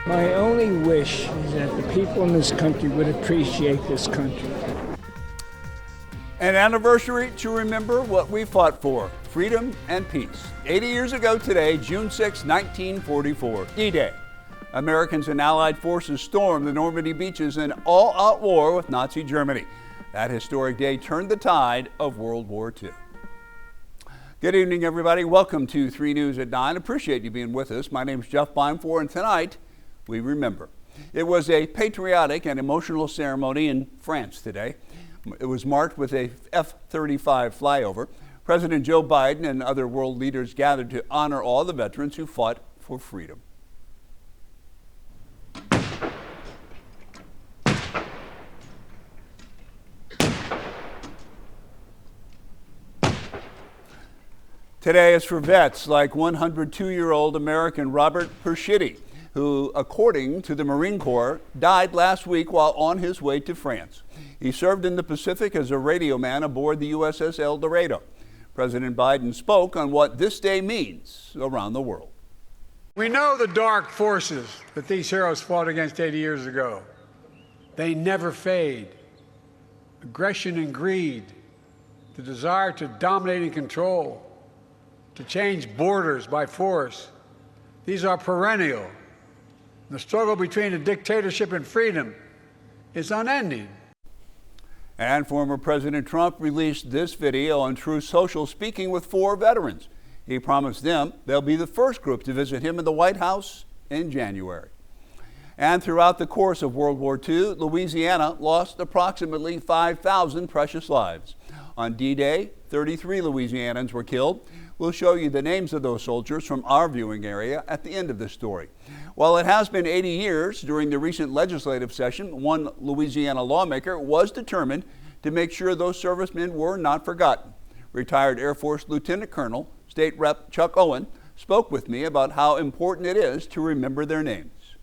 My only wish is that the people in this country would appreciate this country. An anniversary to remember what we fought for, freedom and peace. 80 years ago today, June 6, 1944, D-Day. Americans and Allied forces stormed the Normandy beaches in all-out war with Nazi Germany. That historic day turned the tide of World War II. Good evening, everybody. Welcome to 3 News at 9. Appreciate you being with us. My name is Jeff Beinfor, and tonight we remember. It was a patriotic and emotional ceremony in France today. It was marked with a F-35 flyover. President Joe Biden and other world leaders gathered to honor all the veterans who fought for freedom. Today is for vets like 102-year-old American Robert Pershitti, who, according to the Marine Corps, died last week while on his way to France. He served in the Pacific as a radio man aboard the USS El Dorado. President Biden spoke on what this day means around the world. We know the dark forces that these heroes fought against 80 years ago. They never fade. Aggression and greed, the desire to dominate and control, to change borders by force, these are perennial. The struggle between a dictatorship and freedom is unending. And former President Trump released this video on Truth Social speaking with 4 veterans. He promised them they'll be the first group to visit him in the White House in January. And throughout the course of World War II, Louisiana lost approximately 5,000 precious lives. On D-Day, 33 Louisianans were killed. We'll show you the names of those soldiers from our viewing area at the end of this story. While it has been 80 years, during the recent legislative session, one Louisiana lawmaker was determined to make sure those servicemen were not forgotten. Retired Air Force Lieutenant Colonel, State Rep Chuck Owen, spoke with me about how important it is to remember their names.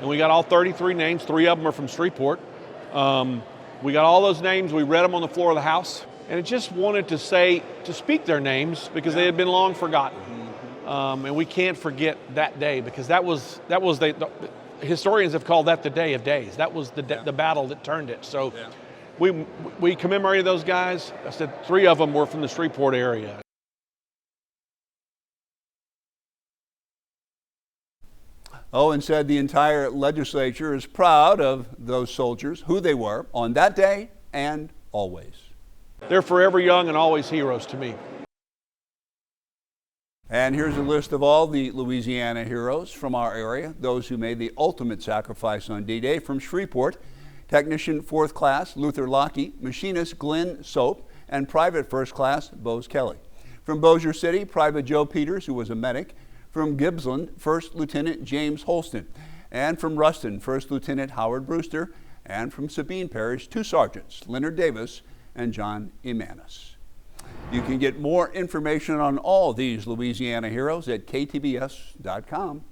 And we got all 33 names. 3 of them are from Shreveport. We got all those names. We read them on the floor of the House. And it just wanted to speak their names because they had been long forgotten. And we can't forget that day because that was the historians have called that the day of days. That was the battle that turned it. So we commemorated those guys. I said 3 of them were from the Shreveport area. Owen said the entire legislature is proud of those soldiers, who they were on that day and always. They're forever young and always heroes to me. And here's a list of all the Louisiana heroes from our area, those who made the ultimate sacrifice on D-Day. From Shreveport, Technician 4th Class Luther Lockey, Machinist Glenn Soap, and Private 1st Class Bose Kelly. From Bossier City, Private Joe Peters, who was a medic. From Gibbsland, 1st Lieutenant James Holston. And from Ruston, 1st Lieutenant Howard Brewster. And from Sabine Parish, 2 Sergeants, Leonard Davis and John Emanis. You can get more information on all these Louisiana heroes at ktbs.com.